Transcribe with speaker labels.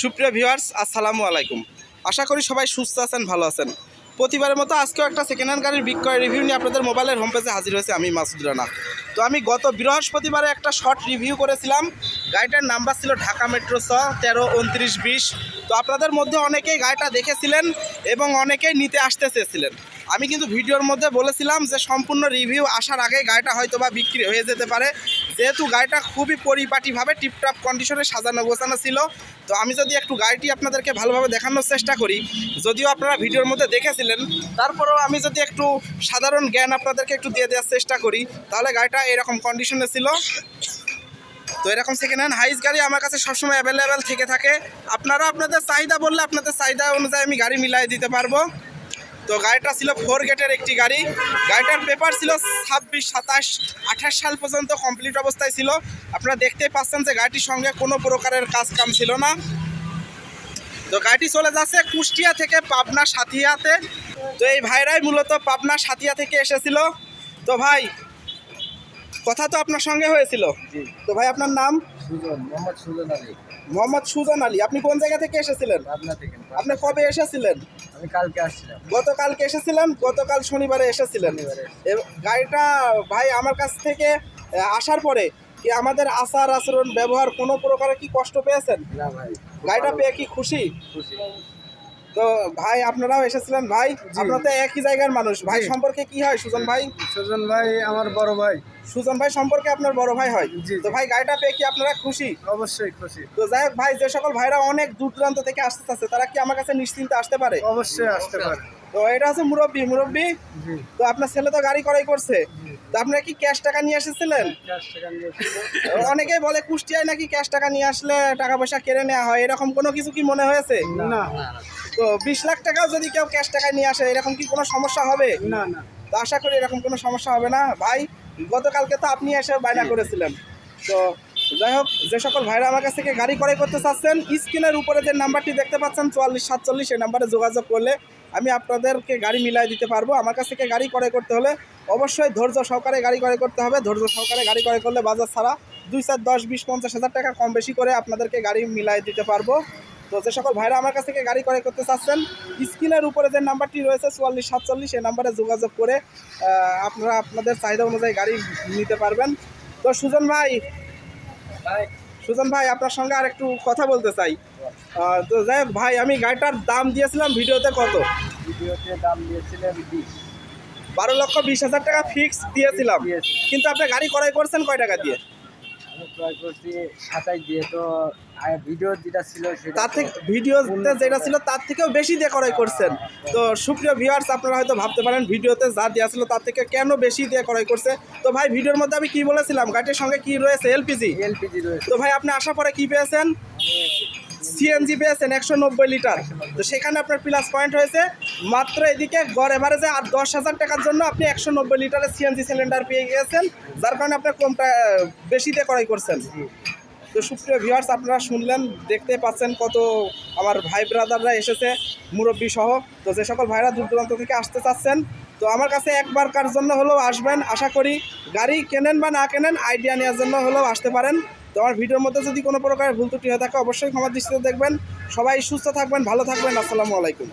Speaker 1: সুপ্রিয় ভিউয়ার্স, আসসালামু আলাইকুম। আশা করি সবাই সুস্থ আছেন, ভালো আছেন। প্রতিবারের মতো আজকেও একটা সেকেন্ড হ্যান্ড গাড়ির বিক্রয় রিভিউ নিয়ে আপনাদের মোবাইলের হোম পেজে হাজির হয়েছে আমি মাসুদ রানা। তো আমি গত বৃহস্পতিবারে একটা শর্ট রিভিউ করেছিলাম। গাড়িটার নাম্বার ছিল ঢাকা মেট্রো 132920। তো আপনাদের মধ্যে অনেকেই গাড়িটা দেখেছিলেন এবং অনেকেই নিতে আসতে চেয়েছিলেন। আমি কিন্তু ভিডিওর মধ্যে বলেছিলাম যে সম্পূর্ণ রিভিউ আসার আগে গাড়িটা হয়তো বা বিক্রি হয়ে যেতে পারে, যেহেতু গাড়িটা খুবই পরিপাটিভাবে টিপটপ কন্ডিশনে সাজানো গোছানো ছিল। তো আমি যদি একটু গাড়িটি আপনাদেরকে ভালোভাবে দেখানোর চেষ্টা করি, যদিও আপনারা ভিডিওর মধ্যে দেখেছিলেন, তারপরেও আমি যদি একটু সাধারণ জ্ঞান আপনাদেরকে একটু দিয়ে দেওয়ার চেষ্টা করি, তাহলে গাড়িটা এরকম কন্ডিশনে ছিল। তো এরকম সেকেন্ড হ্যান্ড হাইস গাড়ি আমার কাছে সবসময় অ্যাভেলেবেল থেকে থাকে। আপনারা আপনাদের চাহিদা বললে আপনাদের চাহিদা অনুযায়ী আমি গাড়ি মিলাই দিতে পারবো। তো গাড়িটা ছিল 4 গেটের একটি গাড়ি। গাড়িটার পেপার ছিল 26, 27, 28 সাল পর্যন্ত কমপ্লিট অবস্থায় ছিল। আপনারা দেখতেই পাচ্ছেন যে গাড়িটির সঙ্গে কোনো প্রকারের কাজ কাম ছিল না। তো গাড়িটি চলে যাচ্ছে কুষ্টিয়া থেকে পাবনা সাথিয়াতে। তো এই ভাইরাই মূলত পাবনা সাথিয়া থেকে এসেছিল। তো ভাই, কথা তো আপনার সঙ্গে হয়েছিল। তো ভাই, আপনার নাম? মোহাম্মদ সুজন আলী। আপনি কোন জায়গা থেকে এসেছিলেন? আপনি কবে এসেছিলেন?
Speaker 2: আমি কালকে আসছিলাম।
Speaker 1: গতকালকে এসেছিলেন? গতকাল শনিবারে এসেছিলেন। গাড়িটা ভাই আমার কাছ থেকে আসার পরে কি আমাদের আচার আচরণ ব্যবহার কোনো প্রকারে কি কষ্ট পেয়েছেন?
Speaker 2: না ভাই,
Speaker 1: গাড়িটা পেয়ে কি খুশি?
Speaker 2: খুশি।
Speaker 1: তো ভাই, আপনারাও এসেছিলেন। ভাই, আপনারা তো একই জায়গার মানুষ। ভাই সম্পর্কে কি হয় সুজন ভাই?
Speaker 2: সুজন ভাই আমার বড় ভাই।
Speaker 1: সুজন ভাই সম্পর্কে আপনার বড় ভাই হয়?
Speaker 2: জি।
Speaker 1: তো ভাই, গাড়িটা পেয়ে কি আপনারা খুশি?
Speaker 2: অবশ্যই খুশি।
Speaker 1: তো যাই হোক ভাই, যে সকল ভাইরা অনেক দূর দূরান্ত থেকে আসতে চাচ্ছে, তারা কি আমার কাছে নিশ্চিন্তে আসতে পারে?
Speaker 2: অবশ্যই আসতে পারে।
Speaker 1: তো এটা হচ্ছে মুরব্বি।
Speaker 2: জি।
Speaker 1: তো আপনার ছেলে তো গাড়ি করাই করছে। তো আপনারা কি ক্যাশ টাকা নিয়ে এসেছিলেন? অনেকেই বলে কুষ্টিয়ায় নাকি ক্যাশ টাকা নিয়ে আসলে টাকা পয়সা কেড়ে নেওয়া হয়, এরকম কোনো কিছু কি মনে হয়েছে?
Speaker 2: না।
Speaker 1: তো 20 লাখ টাকাও যদি কেউ ক্যাশ টাকায় নিয়ে আসে, এরকম কি কোনো সমস্যা হবে?
Speaker 2: না।
Speaker 1: তো আশা করি এরকম কোনো সমস্যা হবে না। ভাই, গতকালকে তো আপনি এসে বায়না করেছিলেন। তো যাই হোক, যে সকল ভাইরা আমার কাছ থেকে গাড়ি ক্রয় করতে চাচ্ছেন, স্ক্রিনের উপরে যে নাম্বারটি দেখতে পাচ্ছেন 4447, এই নাম্বারে যোগাযোগ করলে আমি আপনাদেরকে গাড়ি মিলাই দিতে পারবো। আমার কাছ থেকে গাড়ি ক্রয় করতে হলে অবশ্যই ধৈর্য সহকারে গাড়ি ক্রয় করতে হবে। ধৈর্য সহকারে গাড়ি ক্রয় করলে বাজার ছাড়া 2, 4, 10, 20, 50 হাজার টাকা কম বেশি করে আপনাদেরকে গাড়ি মিলাই দিতে পারবো। তো যে সকল ভাইরা আমার কাছ থেকে গাড়ি ক্রয় করতে চাচ্ছেন, স্ক্রিনের উপরে যে নাম্বারটি রয়েছে 4447, এই নাম্বারে যোগাযোগ করে আপনারা আপনাদের চাহিদা অনুযায়ী গাড়ি নিতে পারবেন। তো সুজন ভাই, আপনার সঙ্গে আর একটু কথা বলতে চাই। তো যাই হোক ভাই, আমি গাড়িটার দাম দিয়েছিলাম ভিডিওতে কত?
Speaker 2: ভিডিওতে দাম দিয়েছিলেন
Speaker 1: 12,20,000 টাকা ফিক্স দিয়েছিলাম। কিন্তু আপনি গাড়ি ক্রয় করছেন কয় টাকা দিয়ে?
Speaker 2: আমি ক্রয় করছি 27 দিয়ে। তো ভিডিও যেটা ছিল
Speaker 1: তার থেকে ভিডিওতে যেটা ছিল তার থেকেও বেশি দিয়ে ক্রয় করছেন। তো সুপ্রিয় ভিউয়ার্স, আপনারা হয়তো ভাবতে পারেন ভিডিওতে যা দেওয়া ছিল তার থেকে কেন বেশি দিয়ে ক্রয় করছে। তো ভাই, ভিডিওর মধ্যে আমি কি বলেছিলাম, গাড়ির সঙ্গে কি রয়েছে? এলপিজি
Speaker 2: রয়েছে।
Speaker 1: তো ভাই, আপনি আসার পরে কি পেয়েছেন? সিএনজি পেয়েছেন 190 লিটার। তো সেখানে আপনার প্লাস পয়েন্ট হয়েছে মাত্র এদিকে গড় এভারেজে আর 10,000 টাকার জন্য আপনি 190 লিটারের সিএনজি সিলিন্ডার পেয়ে গিয়েছেন, যার কারণে আপনার কমটা বেশি দিয়ে ক্রয় করছেন। তো সুপ্রিয় ভিউয়ার্স, আপনারা শুনলেন, দেখতে পাচ্ছেন কত আমার ভাই ব্রাদাররা এসেছে মুরব্বি সহ। তো যে সকল ভাইরা দূর দূরান্ত থেকে আসতে চাচ্ছেন, তো আমার কাছে একবারকার জন্য হলেও আসবেন। আশা করি গাড়ি কেনেন বা না কেনেন, আইডিয়া নেওয়ার জন্য হলেও আসতে পারেন। তো আমার ভিডিওর মধ্যে যদি কোনো প্রকারের ভুল ত্রুটি হয়ে থাকে অবশ্যই ক্ষমা দৃষ্টিতে দেখবেন। সবাই সুস্থ থাকবেন, ভালো থাকবেন। আসসালামু আলাইকুম।